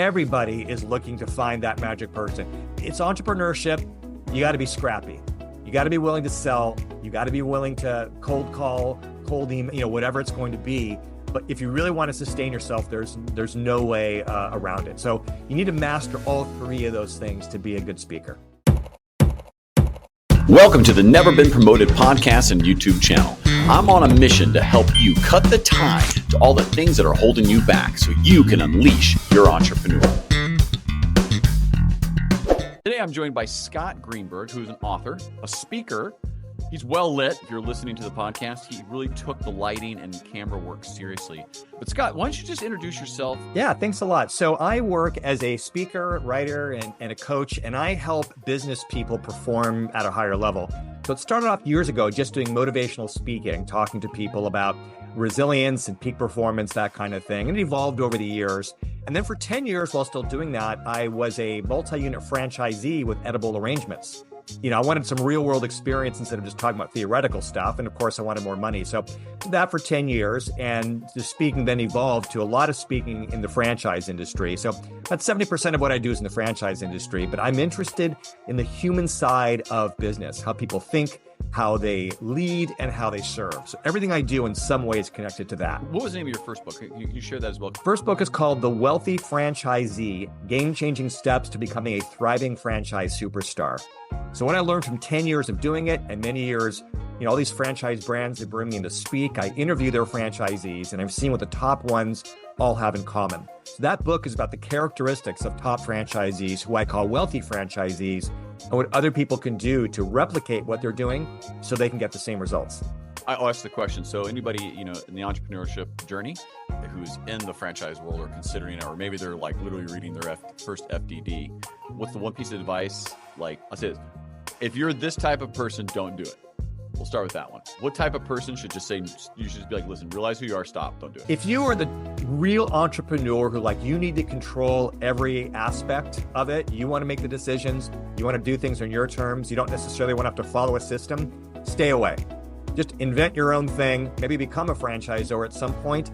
Everybody is looking to find that magic person. It's entrepreneurship. You got to be scrappy. You got to be willing to sell. You got to be willing to cold call, cold email, whatever it's going to be. But if you really want to sustain yourself, there's no way around it. So you need to master all three of those things to be a good speaker. Welcome to the Never Been Promoted podcast and YouTube channel. I'm on a mission to help you cut the tie to all the things that are holding you back so you can unleash your entrepreneur. Today I'm joined by Scott Greenberg, who's an author, a speaker. He's well lit. If you're listening to the podcast, he really took the lighting and camera work seriously. But Scott, why don't you just introduce yourself? Yeah, thanks a lot. So I work as a speaker, writer, and a coach, and I help business people perform at a higher level. So it started off years ago just doing motivational speaking, talking to people about resilience and peak performance, that kind of thing. And it evolved over the years. And then for 10 years, while still doing that, I was a multi-unit franchisee with edible arrangements. I wanted some real world experience instead of just talking about theoretical stuff. And of course, I wanted more money. So did that for 10 years. And the speaking then evolved to a lot of speaking in the franchise industry. So about 70% of what I do is in the franchise industry. But I'm interested in the human side of business, how people think, how they lead, and how they serve. So everything I do in some way is connected to that. What was the name of your first book? You shared that as well. First book is called The Wealthy Franchisee, Game-Changing Steps to Becoming a Thriving Franchise Superstar. So what I learned from 10 years of doing it and many years, all these franchise brands that bring me in to speak, I interview their franchisees and I've seen what the top ones all have in common. So that book is about the characteristics of top franchisees, who I call wealthy franchisees, and what other people can do to replicate what they're doing so they can get the same results. I'll ask the question. So anybody, in the entrepreneurship journey who's in the franchise world or considering it, or maybe they're like literally reading their first FDD, what's the one piece of advice? Like I said, if you're this type of person, don't do it. We'll start with that one. What type of person should just say, you should just be like, listen, realize who you are, stop, don't do it. If you are the real entrepreneur who you need to control every aspect of it, you want to make the decisions, you want to do things on your terms, you don't necessarily want to have to follow a system, stay away. Just invent your own thing, maybe become a franchisor at some point.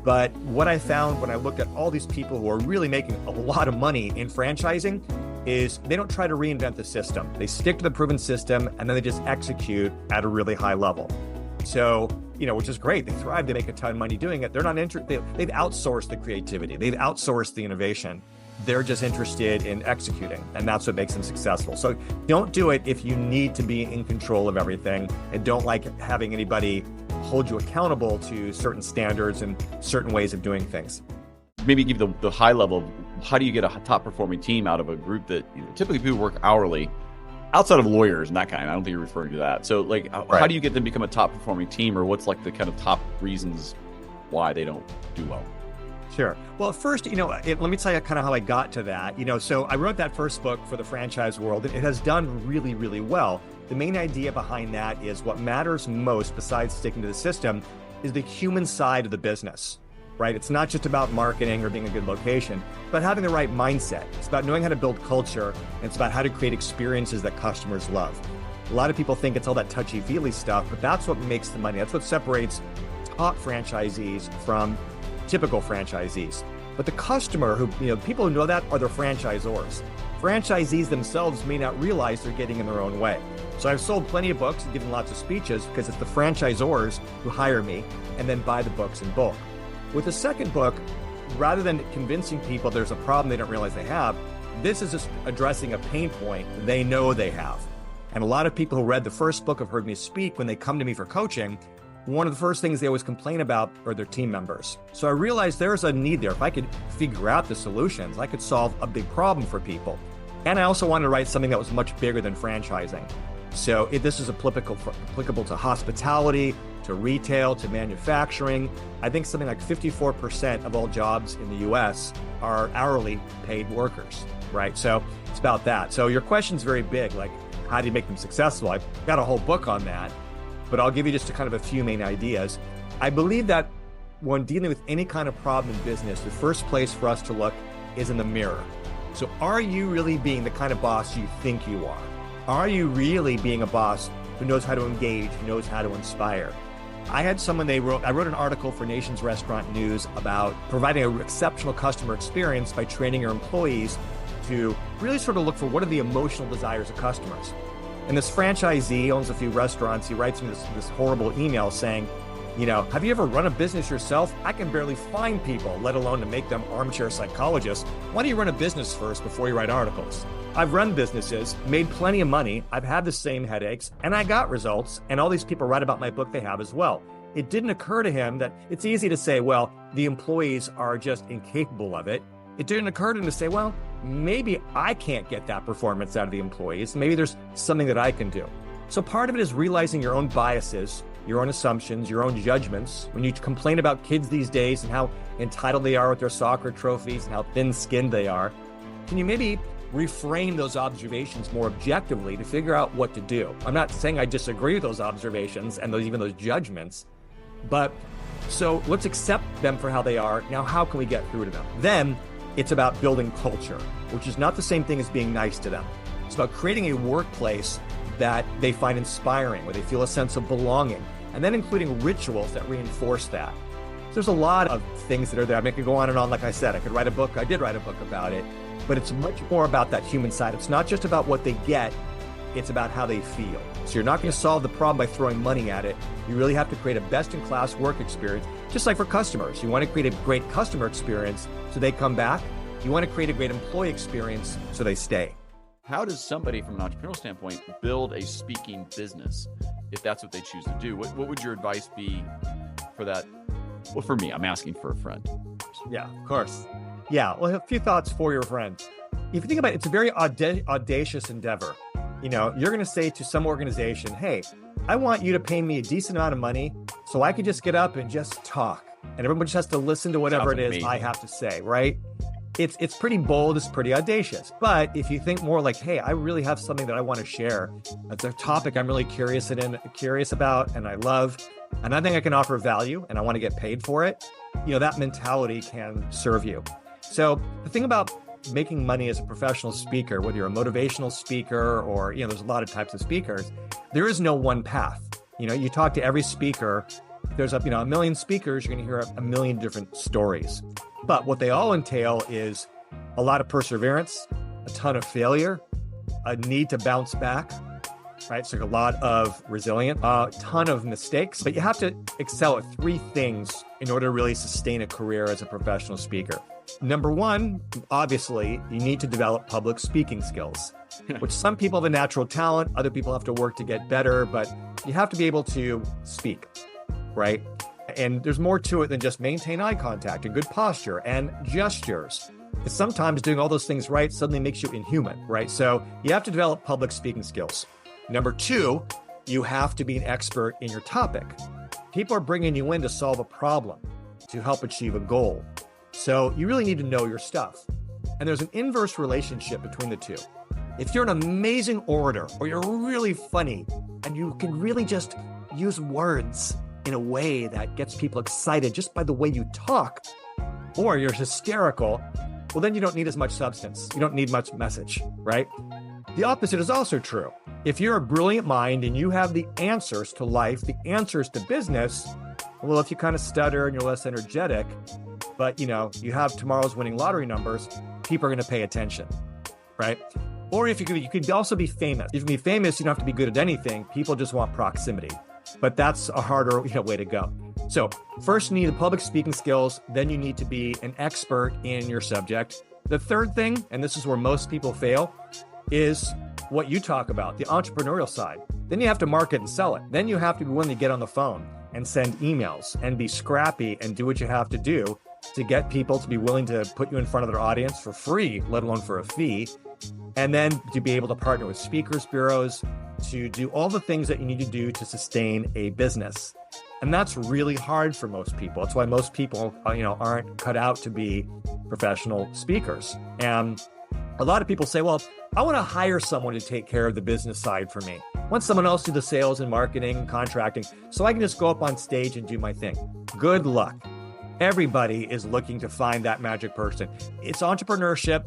But what I found when I looked at all these people who are really making a lot of money in franchising is they don't try to reinvent the system. They stick to the proven system and then they just execute at a really high level. So, which is great. They thrive, they make a ton of money doing it. They're not interested, they've outsourced the creativity. They've outsourced the innovation. They're just interested in executing, and that's what makes them successful. So don't do it if you need to be in control of everything and don't like having anybody hold you accountable to certain standards and certain ways of doing things. Maybe give the high level, how do you get a top performing team out of a group that typically people work hourly outside of lawyers and that kind? I don't think you're referring to that. So how do you get them to become a top performing team, or what's the kind of top reasons why they don't do well? Sure. Well, first, let me tell you kind of how I got to that. So I wrote that first book for the franchise world. It has done really, really well. The main idea behind that is what matters most, besides sticking to the system, is the human side of the business, right? It's not just about marketing or being a good location, but having the right mindset. It's about knowing how to build culture, and it's about how to create experiences that customers love. A lot of people think it's all that touchy-feely stuff, but that's what makes the money. That's what separates top franchisees from typical franchisees. But the customer, people who know that are the franchisors. Franchisees themselves may not realize they're getting in their own way. So I've sold plenty of books and given lots of speeches because it's the franchisors who hire me and then buy the books in bulk. With the second book, rather than convincing people there's a problem they don't realize they have, this is just addressing a pain point they know they have. And a lot of people who read the first book have heard me speak when they come to me for coaching. One of the first things they always complain about are their team members. So I realized there's a need there. If I could figure out the solutions, I could solve a big problem for people. And I also wanted to write something that was much bigger than franchising. So this is applicable to hospitality, to retail, to manufacturing. I think something like 54% of all jobs in the US are hourly paid workers, right? So it's about that. So your question's very big, how do you make them successful? I've got a whole book on that. But I'll give you just a few main ideas. I believe that when dealing with any kind of problem in business, the first place for us to look is in the mirror. So are you really being the kind of boss you think you are? Are you really being a boss who knows how to engage, who knows how to inspire? I had someone, I wrote an article for Nation's Restaurant News about providing an exceptional customer experience by training your employees to really sort of look for what are the emotional desires of customers. And this franchisee owns a few restaurants. He writes me this horrible email saying, have you ever run a business yourself? I can barely find people, let alone to make them armchair psychologists. Why don't you run a business first before you write articles? I've run businesses, made plenty of money. I've had the same headaches, and I got results. And all these people write about my book, they have as well. It didn't occur to him that it's easy to say, well, the employees are just incapable of it. It didn't occur to him to say, well, maybe I can't get that performance out of the employees. Maybe there's something that I can do. So part of it is realizing your own biases, your own assumptions, your own judgments. When you complain about kids these days and how entitled they are with their soccer trophies and how thin-skinned they are, can you maybe reframe those observations more objectively to figure out what to do? I'm not saying I disagree with those observations and even those judgments, but so let's accept them for how they are. Now, how can we get through to them? Then it's about building culture, which is not the same thing as being nice to them. It's about creating a workplace that they find inspiring, where they feel a sense of belonging, and then including rituals that reinforce that. There's a lot of things that are there. I mean, I could go on and on. Like I said, I could write a book. I did write a book about it, but it's much more about that human side. It's not just about what they get. It's about how they feel. So you're not going to solve the problem by throwing money at it. You really have to create a best-in-class work experience, just like for customers. You want to create a great customer experience so they come back. You want to create a great employee experience so they stay. How does somebody from an entrepreneurial standpoint build a speaking business if that's what they choose to do? What would your advice be for that? Well, for me, I'm asking for a friend. Yeah, of course. Yeah, well, a few thoughts for your friend. If you think about it, it's a very audacious endeavor. You're going to say to some organization, hey, I want you to pay me a decent amount of money so I can just get up and just talk. And everyone just has to listen to whatever it is I have to say, right? It's pretty bold, it's pretty audacious. But if you think more like, hey, I really have something that I want to share, it's a topic I'm really curious about and I love, and I think I can offer value and I want to get paid for it, that mentality can serve you. So the thing about making money as a professional speaker, whether you're a motivational speaker or, there's a lot of types of speakers, there is no one path. You talk to every speaker, there's a million speakers, you're going to hear a million different stories. But what they all entail is a lot of perseverance, a ton of failure, a need to bounce back, right? So a lot of resilience, a ton of mistakes, but you have to excel at three things in order to really sustain a career as a professional speaker. Number one, obviously, you need to develop public speaking skills, which some people have a natural talent, other people have to work to get better, but you have to be able to speak, right? And there's more to it than just maintain eye contact and good posture and gestures. Sometimes doing all those things right suddenly makes you inhuman, right? So you have to develop public speaking skills. Number two, you have to be an expert in your topic. People are bringing you in to solve a problem, to help achieve a goal. So you really need to know your stuff. And there's an inverse relationship between the two. If you're an amazing orator or you're really funny and you can really just use words in a way that gets people excited just by the way you talk, or you're hysterical, well, then you don't need as much substance. You don't need much message, right? The opposite is also true. If you're a brilliant mind and you have the answers to life, the answers to business, well, if you kind of stutter and you're less energetic, but you have tomorrow's winning lottery numbers, people are going to pay attention, right? Or if you could also be famous. If you can be famous, you don't have to be good at anything. People just want proximity. But that's a harder way to go. So first you need the public speaking skills, then you need to be an expert in your subject. The third thing, and this is where most people fail, is what you talk about, the entrepreneurial side. Then you have to market and sell it. Then you have to be willing to get on the phone and send emails and be scrappy and do what you have to do to get people to be willing to put you in front of their audience for free, let alone for a fee. And then to be able to partner with speakers bureaus, to do all the things that you need to do to sustain a business. And that's really hard for most people. That's why most people, aren't cut out to be professional speakers. And a lot of people say, well, I want to hire someone to take care of the business side for me. I want someone else to do the sales and marketing and contracting so I can just go up on stage and do my thing. Good luck. Everybody is looking to find that magic person. It's entrepreneurship.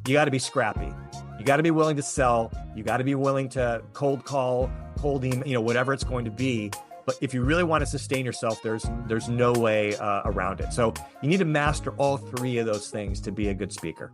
You got to be scrappy. You got to be willing to sell. You got to be willing to cold call, cold email, whatever it's going to be. But if you really want to sustain yourself, there's no way around it. So you need to master all three of those things to be a good speaker.